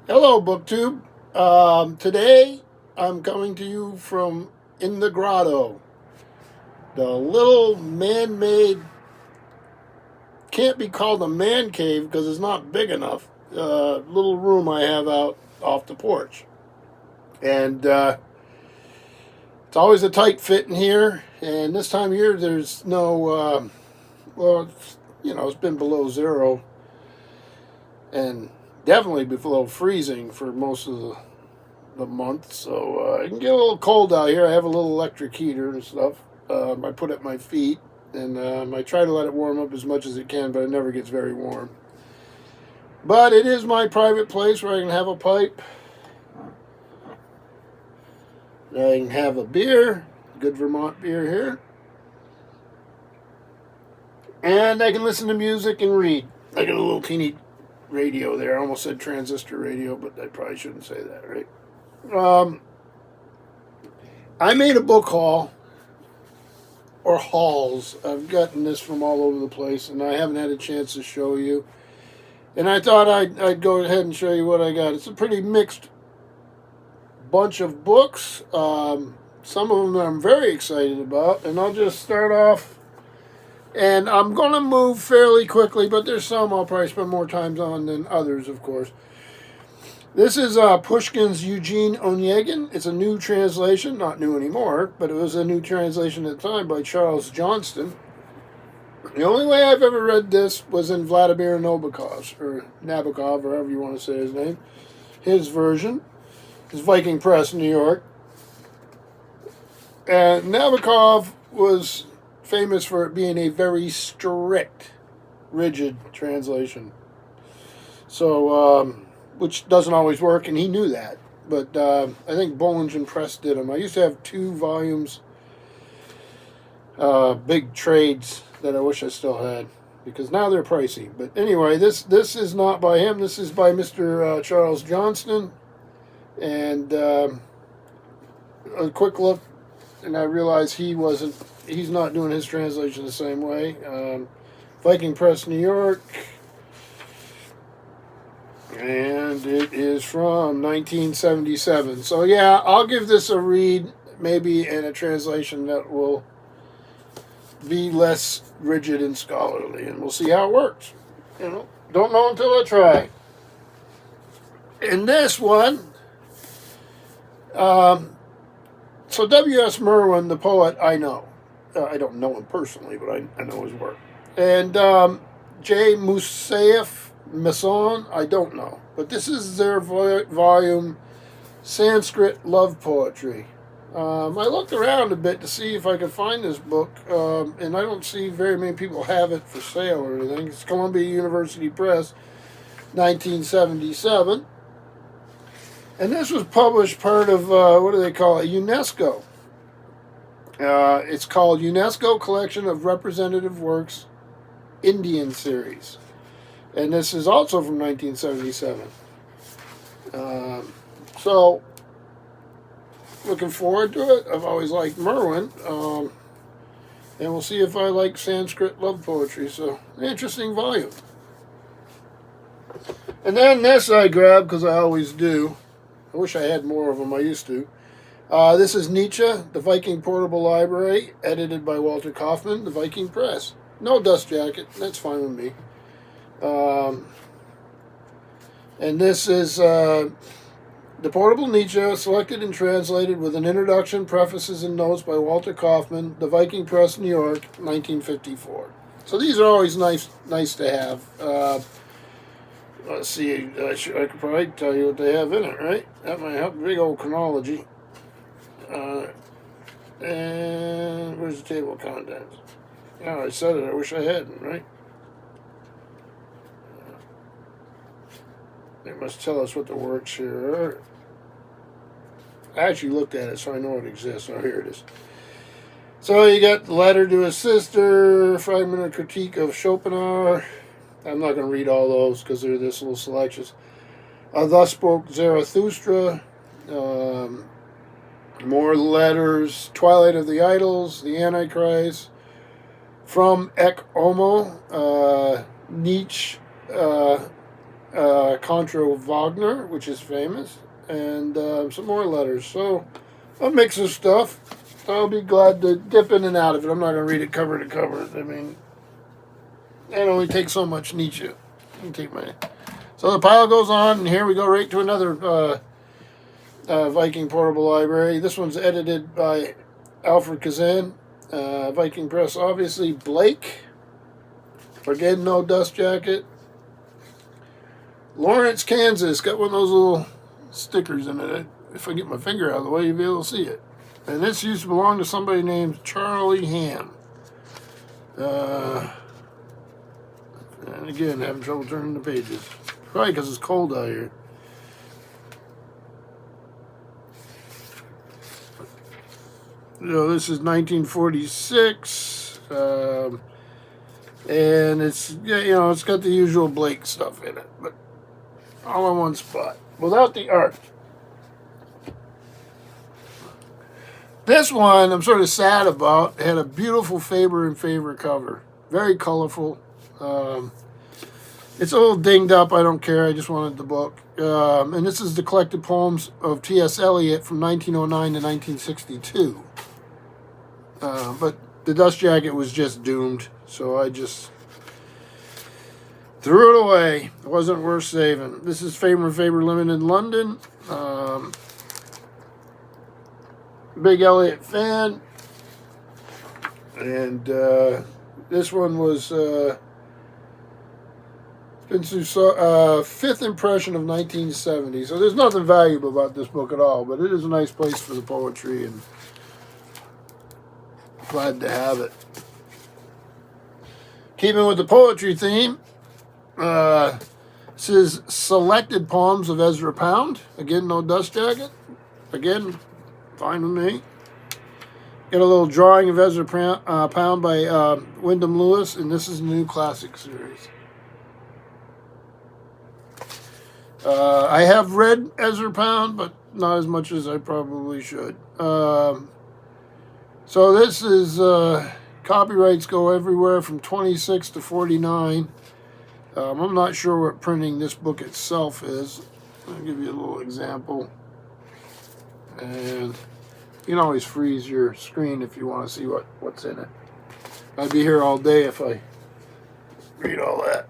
Hello, BookTube. Today I'm coming to you from In the Grotto, the little man-made, can't be called a man cave because it's not big enough, little room I have out off the porch. And it's always a tight fit in here, and this time of year there's no, it's been below zero and definitely below freezing for most of the month, so it can get a little cold out here. I have a little electric heater and stuff. I put it at my feet, and I try to let it warm up as much as it can, but it never gets very warm. But it is my private place where I can have a pipe, I can have a beer, good Vermont beer here, and I can listen to music and read. I got a little teeny radio there. I almost said transistor radio, but I probably shouldn't say that, right? I made a book haul, or hauls. I've gotten this from all over the place, and I haven't had a chance to show you. And I thought I'd go ahead and show you what I got. It's a pretty mixed bunch of books. Some of them I'm very excited about, and I'll just start off. And I'm going to move fairly quickly, but there's some I'll probably spend more time on than others, of course. This is Pushkin's Eugene Onegin. It's a new translation, not new anymore, but it was a new translation at the time by Charles Johnston. The only way I've ever read this was in Vladimir Nabokov's, or Nabokov, or however you want to say his name, his version. It's Viking Press, New York. And Nabokov was famous for it being a very strict, rigid translation. So, which doesn't always work, and he knew that. But I think Bollingen Press did them. I used to have 2 volumes, big trades that I wish I still had, because now they're pricey. But anyway, this is not by him. This is by Mr. Charles Johnston. And a quick look, and I realized he's not doing his translation the same way. Viking Press, New York. And it is from 1977. So yeah, I'll give this a read, maybe in a translation that will be less rigid and scholarly, and we'll see how it works. Don't know until I try. In this one, so W.S. Merwin, the poet, I know. I don't know him personally, but I know his work. And J. Musaeff Masson, I don't know. But this is their volume, Sanskrit Love Poetry. I looked around a bit to see if I could find this book, and I don't see very many people have it for sale or anything. It's Columbia University Press, 1977. And this was published part of, what do they call it, UNESCO. It's called UNESCO Collection of Representative Works, Indian Series. And this is also from 1977. So, looking forward to it. I've always liked Merwin. And we'll see if I like Sanskrit love poetry. So, an interesting volume. And then this I grabbed, because I always do. I wish I had more of them. I used to. This is Nietzsche, the Viking Portable Library, edited by Walter Kaufman, the Viking Press. No dust jacket. That's fine with me. And this is the Portable Nietzsche, selected and translated with an introduction, prefaces, and notes by Walter Kaufman, the Viking Press, New York, 1954. So these are always nice to have. Let's see, I could probably tell you what they have in it, right? That might help. Big old chronology. And where's the table of contents? Oh, I said it. I wish I hadn't, right? They must tell us what the works here are. I actually looked at it, so I know it exists. Oh, here it is. So you got the letter to his sister, fragment of critique of Schopenhauer. I'm not going to read all those because they're this little selections. Thus Spoke Zarathustra. More letters. Twilight of the Idols. The Antichrist. From Ek Homo. Nietzsche. Contra Wagner, which is famous, and some more letters. So a mix of stuff. I'll be glad to dip in and out of it. I'm not going to read it cover to cover. I mean, it only takes so much Nietzsche. So the pile goes on, and here we go right to another Viking Portable Library. This one's edited by Alfred Kazan, Viking Press, obviously. Blake, again, no dust jacket. Lawrence, Kansas, got one of those little stickers in it. If I get my finger out of the way, you'll be able to see it. And this used to belong to somebody named Charlie Ham. And again, having trouble turning the pages. Probably because it's cold out here. This is 1946. And it's, it's got the usual Blake stuff in it. But all in one spot. Without the art. This one I'm sort of sad about. It had a beautiful Faber and Faber cover. Very colorful. It's a little dinged up. I don't care. I just wanted the book. And this is the collected poems of T.S. Elliot from 1909 to 1962. But the dust jacket was just doomed. So I just threw it away. It wasn't worth saving. This is Faber and Faber Limited, London. Big Elliot fan. And this one was fifth impression of 1970. So there's nothing valuable about this book at all, but it is a nice place for the poetry, and glad to have it. Keeping with the poetry theme, this is Selected Poems of Ezra Pound. Again, no dust jacket. Again, fine with me. Got a little drawing of Ezra Pound by Wyndham Lewis, and this is a new classic series. I have read Ezra Pound, but not as much as I probably should. So this is, copyrights go everywhere from 26 to 49. I'm not sure what printing this book itself is. I'll give you a little example. And you can always freeze your screen if you want to see what's in it. I'd be here all day if I read all that.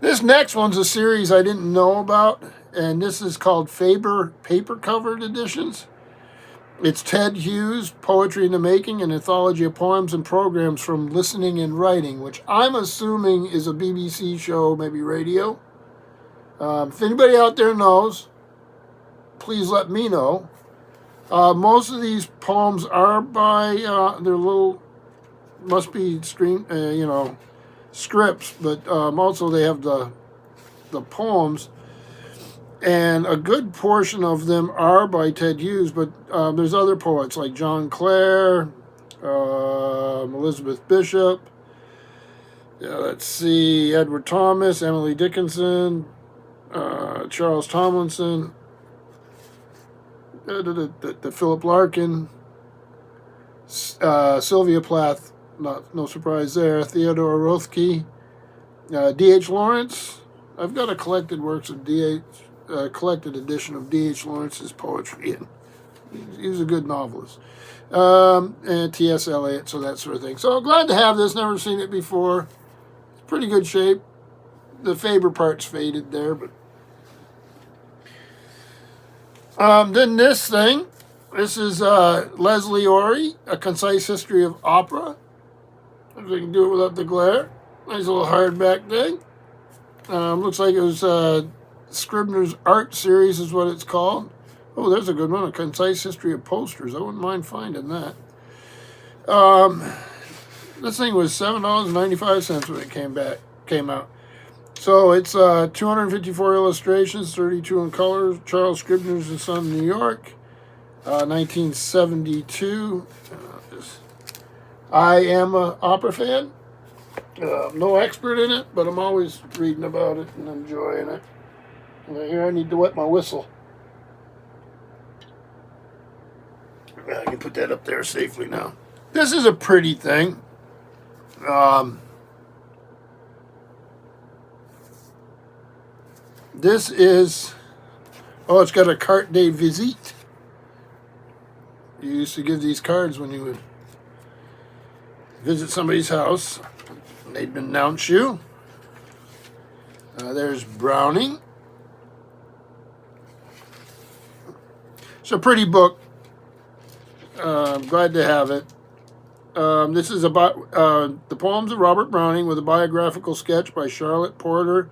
This next one's a series I didn't know about, and this is called Faber Paper-Covered Editions. It's Ted Hughes, Poetry in the Making, an anthology of poems and programs from Listening and Writing, which I'm assuming is a BBC show, maybe radio. If anybody out there knows, please let me know. Most of these poems are by their little, must be scripts, but also they have the poems, and a good portion of them are by Ted Hughes, but there's other poets like John Clare, Elizabeth Bishop, let's see, Edward Thomas, Emily Dickinson, Charles Tomlinson, the Philip Larkin, Sylvia Plath, no surprise there, Theodore Rothke, D.H. Lawrence. I've got a collected edition of D.H. Lawrence's poetry, and he was a good novelist. And T.S. Eliot, so that sort of thing. So glad to have this. Never seen it before. It's pretty good shape. The Faber part's faded there, but then this thing. This is Leslie Orry, A Concise History of Opera. If I can do it without the glare. Nice little hardback thing. Looks like it was Scribner's Art Series is what it's called. Oh, there's a good one. A Concise History of Posters. I wouldn't mind finding that. This thing was $7.95 when it came out. So it's 254 illustrations, 32 in color. Charles Scribner's and Son, New York, 1972. I am an opera fan. No expert in it, but I'm always reading about it and enjoying it. And here I need to wet my whistle. I can put that up there safely now. This is a pretty thing. This is, oh, it's got a carte de visite. You used to give these cards when you would visit somebody's house. They'd announce you. There's Browning. It's a pretty book. I'm glad to have it. This is about the poems of Robert Browning with a biographical sketch by Charlotte Porter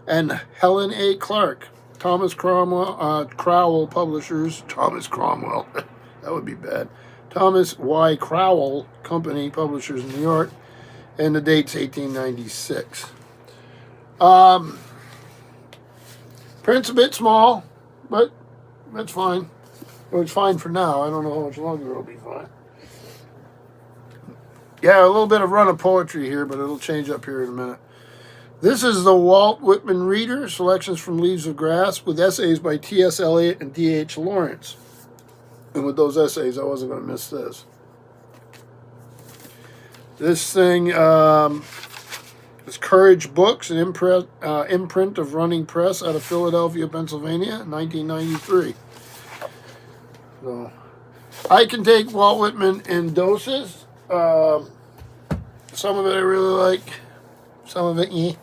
and Helen A. Clark. Thomas Crowell Publishers. Thomas Cromwell. That would be bad. Thomas Y. Crowell Company Publishers in New York. And the date's 1896. Print's a bit small, but that's fine. Well, it's fine for now. I don't know how much longer it'll be fine. Yeah, a little bit of run of poetry here, but it'll change up here in a minute. This is the Walt Whitman Reader, selections from Leaves of Grass, with essays by T.S. Elliot and D.H. Lawrence. And with those essays, I wasn't going to miss this. This thing is Courage Books, an imprint of Running Press out of Philadelphia, Pennsylvania, 1993. So, I can take Walt Whitman in doses. Some of it I really like, some of it, eh.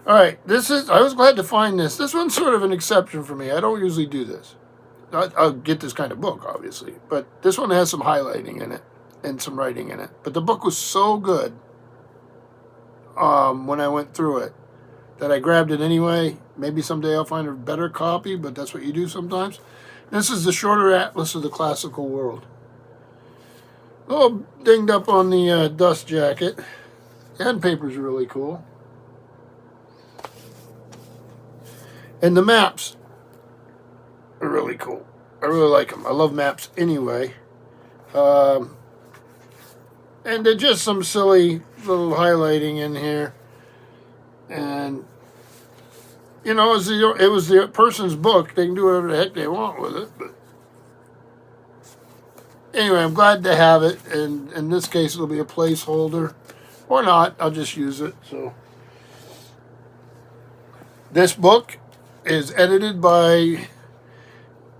All right, I was glad to find this. This one's sort of an exception for me. I don't usually do this. I'll get this kind of book, obviously, but this one has some highlighting in it and some writing in it. But the book was so good when I went through it that I grabbed it anyway. Maybe someday I'll find a better copy, but that's what you do sometimes. This is the Shorter Atlas of the Classical World. A little dinged up on the dust jacket. The end paper's really cool. And the maps are really cool. I really like them. I love maps anyway. And they're just some silly little highlighting in here. And, you know, it was the person's book. They can do whatever the heck they want with it. But anyway, I'm glad to have it. And in this case, it'll be a placeholder. Or not. I'll just use it. So this book is edited by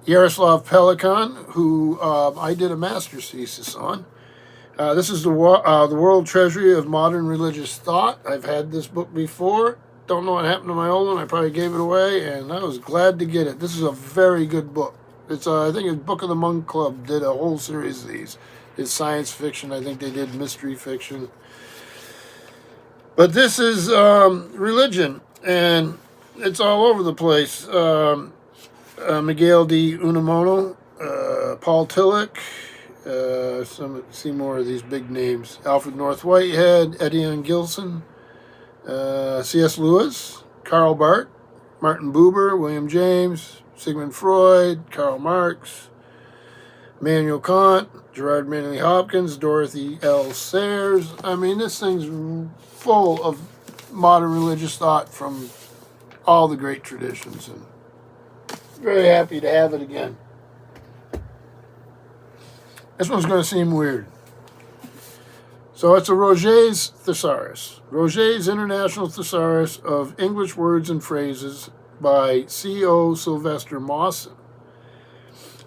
Yaroslav Pelikan, who I did a master's thesis on. This is the World Treasury of Modern Religious Thought. I've had this book before. Don't know what happened to my old one. I probably gave it away, and I was glad to get it. This is a very good book. It's I think it's Book of the Monk Club did a whole series of these. It's science fiction. I think they did mystery fiction. But this is religion, and it's all over the place. Miguel de Unamuno, Paul Tillich, see more of these big names. Alfred North Whitehead, Etienne Gilson, C.S. Lewis, Karl Barth, Martin Buber, William James, Sigmund Freud, Karl Marx, Immanuel Kant, Gerard Manley Hopkins, Dorothy L. Sayers. I mean, this thing's full of modern religious thought from all the great traditions, and very happy to have it again. This one's going to seem weird. So it's a Roget's Thesaurus. Roget's International Thesaurus of English Words and Phrases by C.O. Sylvester Mawson.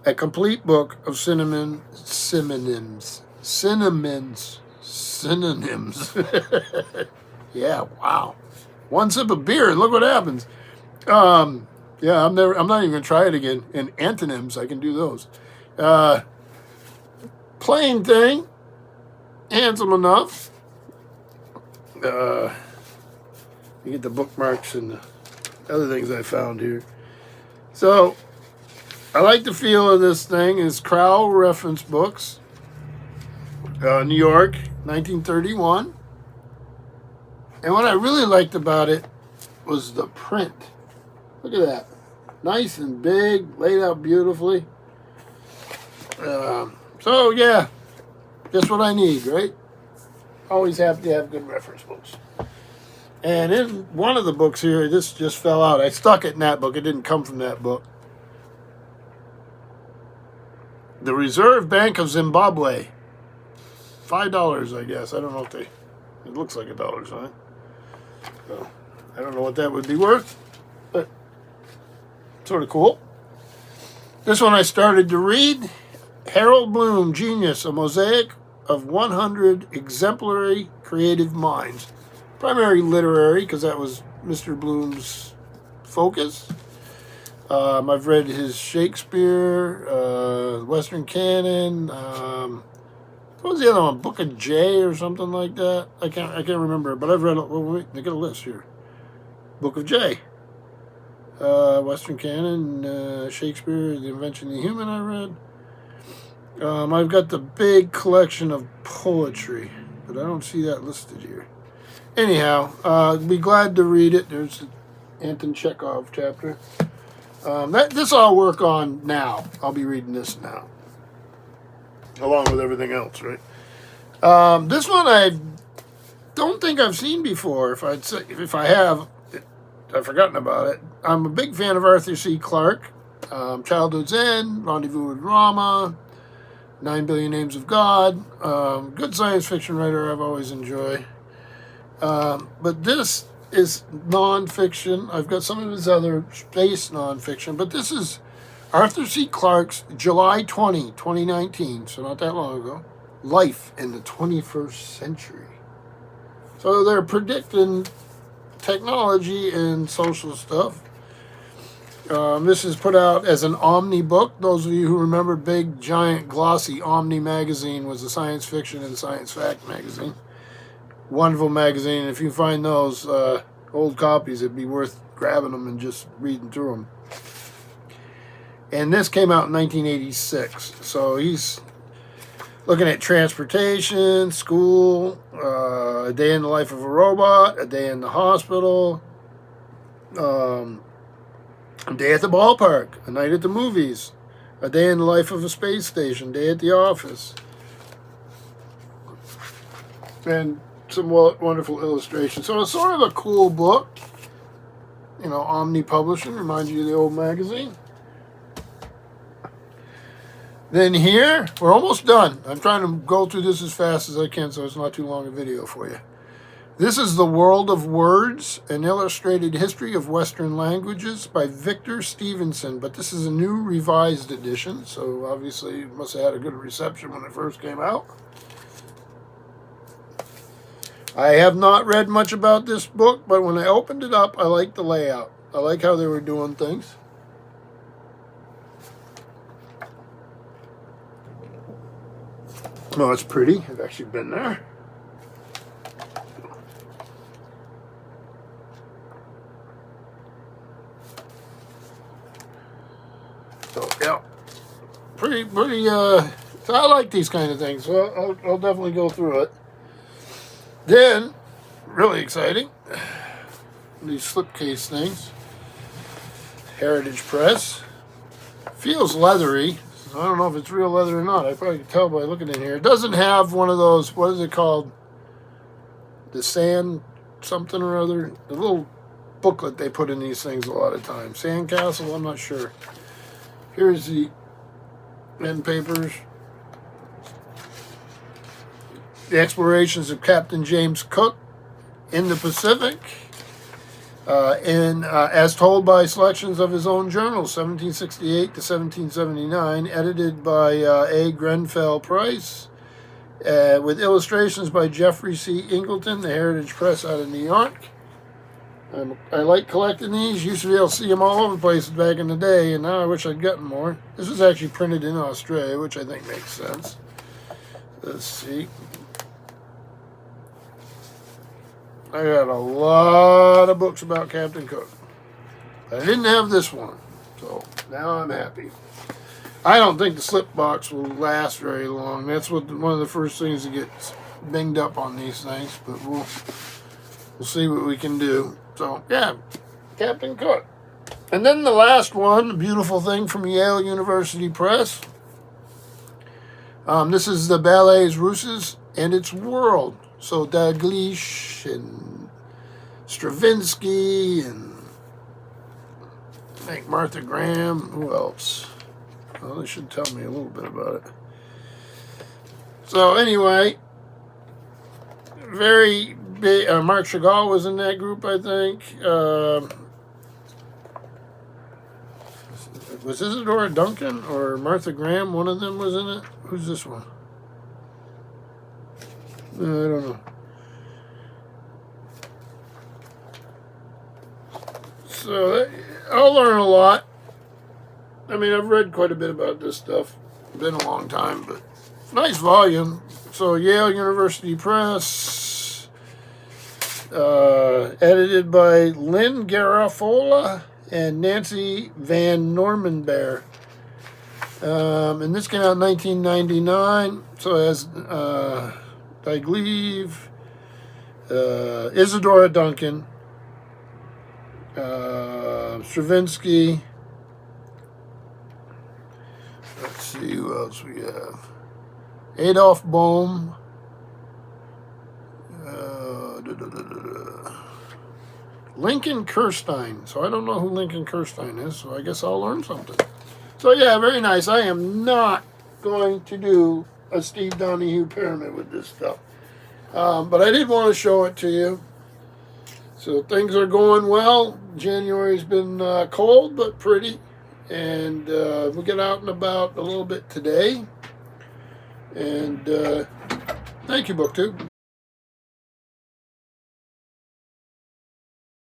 A complete book of synonyms. Yeah, wow. One sip of beer, and look what happens. Yeah, I'm not even going to try it again. And antonyms, I can do those. Plain thing, handsome enough. You get the bookmarks and the other things I found here. So, I like the feel of this thing. It's Crowell Reference Books, New York, 1931. And what I really liked about it was the print. Look at that. Nice and big, laid out beautifully. So, yeah, just what I need, right? Always have to have good reference books. And in one of the books here, this just fell out. I stuck it in that book. It didn't come from that book. The Reserve Bank of Zimbabwe. $5, I guess. I don't know if it looks like $1 sign. So, I don't know what that would be worth. Sort of cool. This one I started to read. Harold Bloom, Genius, a mosaic of 100 exemplary creative minds. Primary literary, because that was Mr. Bloom's focus. I've read his Shakespeare, Western Canon. What was the other one? Book of J or something like that. I can't remember. But I've read. Well, wait, I got a list here. Book of J. Western Canon, Shakespeare, The Invention of the Human. I read. I've got the big collection of poetry, but I don't see that listed here. Anyhow, be glad to read it. There's the Anton Chekhov chapter. This I'll work on now. I'll be reading this now, along with everything else, right? This one I don't think I've seen before. If I have, I've forgotten about it. I'm a big fan of Arthur C. Clarke. Childhood's End, Rendezvous with Rama, 9 Billion Names of God. Good science fiction writer I've always enjoyed. But this is nonfiction. I've got some of his other space nonfiction, but this is Arthur C. Clarke's July 20, 2019, so not that long ago, Life in the 21st Century. So they're predicting technology and social stuff. This is put out as an Omni book. Those of you who remember big, giant, glossy Omni magazine was a science fiction and science fact magazine. Wonderful magazine. If you find those old copies, it'd be worth grabbing them and just reading through them. And this came out in 1986. So he's looking at transportation, school, a day in the life of a robot, a day in the hospital, a day at the ballpark, a night at the movies, a day in the life of a space station, day at the office. And some wonderful illustrations. So it's sort of a cool book. You know, Omni Publishing, reminds you of the old magazine. Then here, we're almost done. I'm trying to go through this as fast as I can so it's not too long a video for you. This is The World of Words, an illustrated history of Western languages by Victor Stevenson. But this is a new revised edition, so obviously it must have had a good reception when it first came out. I have not read much about this book, but when I opened it up, I liked the layout. I like how they were doing things. Oh, it's pretty. I've actually been there. So, yeah. Pretty, so I like these kind of things, so I'll definitely go through it. Then, really exciting, these slipcase things. Heritage Press. Feels leathery. I don't know if it's real leather or not. I probably can tell by looking in here. It doesn't have one of those, what is it called? The sand something or other. The little booklet they put in these things a lot of times. Sandcastle, I'm not sure. Here's the end papers. The explorations of Captain James Cook in the Pacific. As told by selections of his own journals, 1768 to 1779, edited by A. Grenfell Price, with illustrations by Jeffrey C. Ingleton, the Heritage Press out of New York. I like collecting these. Used to be able to see them all over the place back in the day, and now I wish I'd gotten more. This was actually printed in Australia, which I think makes sense. Let's see. I got a lot of books about Captain Cook. I didn't have this one, so now I'm happy. I don't think the slip box will last very long. That's one of the first things that gets binged up on these things, but we'll see what we can do. So, yeah, Captain Cook. And then the last one, a beautiful thing from Yale University Press. This is the Ballet's Ruses and its World. So Dalglish and Stravinsky and I think Martha Graham. Who else? Well, they should tell me a little bit about it. So anyway, very big. Marc Chagall was in that group, I think. Was Isadora Duncan or Martha Graham? One of them was in it. Who's this one? I don't know. So I'll learn a lot. I mean, I've read quite a bit about this stuff. It's been a long time, but nice volume. So Yale University Press, edited by Lynn Garofalo and Nancy Van Normanbear. And this came out in 1999. So it has Digleave, Isadora Duncan, Stravinsky. Let's see who else we have. Adolf Bohm. Lincoln Kirstein. So I don't know who Lincoln Kirstein is, so I guess I'll learn something. So yeah, very nice. I am not going to do a Steve Donahue pyramid with this stuff. But I did want to show it to you. So things are going well. January's been cold but pretty. And we'll get out and about a little bit today. And thank you, BookTube.